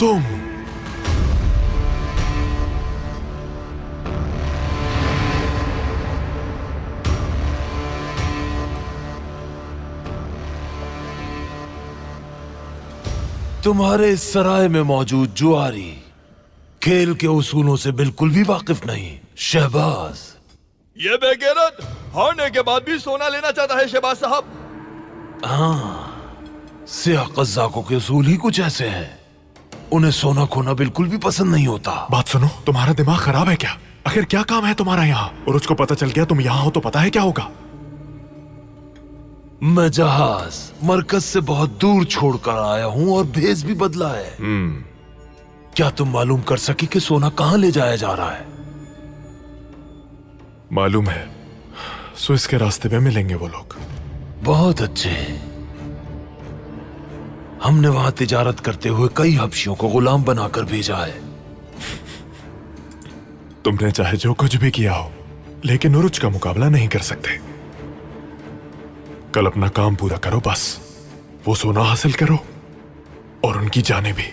तुम तुम्हारे इस सराय में मौजूद जुआरी खेल के उसूलों से बिल्कुल भी वाकिफ नहीं। शहबाज, ये बेगैरत हारने के बाद भी सोना लेना चाहता है शहबाज साहब। सियाह कज़्ज़ाकों के उसूल ही कुछ ऐसे हैं, उन्हें सोना खोना बिल्कुल भी पसंद नहीं होता। बात सुनो, तुम्हारा दिमाग खराब है क्या? आखिर क्या काम है तुम्हारा यहाँ? और उसको पता चल गया तुम यहाँ हो तो पता है क्या होगा? मैं जहाज मरकज से बहुत दूर छोड़कर आया हूँ और भेस भी बदला है। क्या तुम मालूम कर सके कि सोना कहाँ ले जाया जा रहा है? मालूम है, स्विस के रास्ते पे मिलेंगे वो लोग। बहुत अच्छे। हमने वहां तिजारत करते हुए कई हबशियों को गुलाम बनाकर भेजा है। तुमने चाहे जो कुछ भी किया हो, लेकिन उरुज का मुकाबला नहीं कर सकते। कल अपना काम पूरा करो बस। वो सोना हासिल करो और उनकी जानें भी।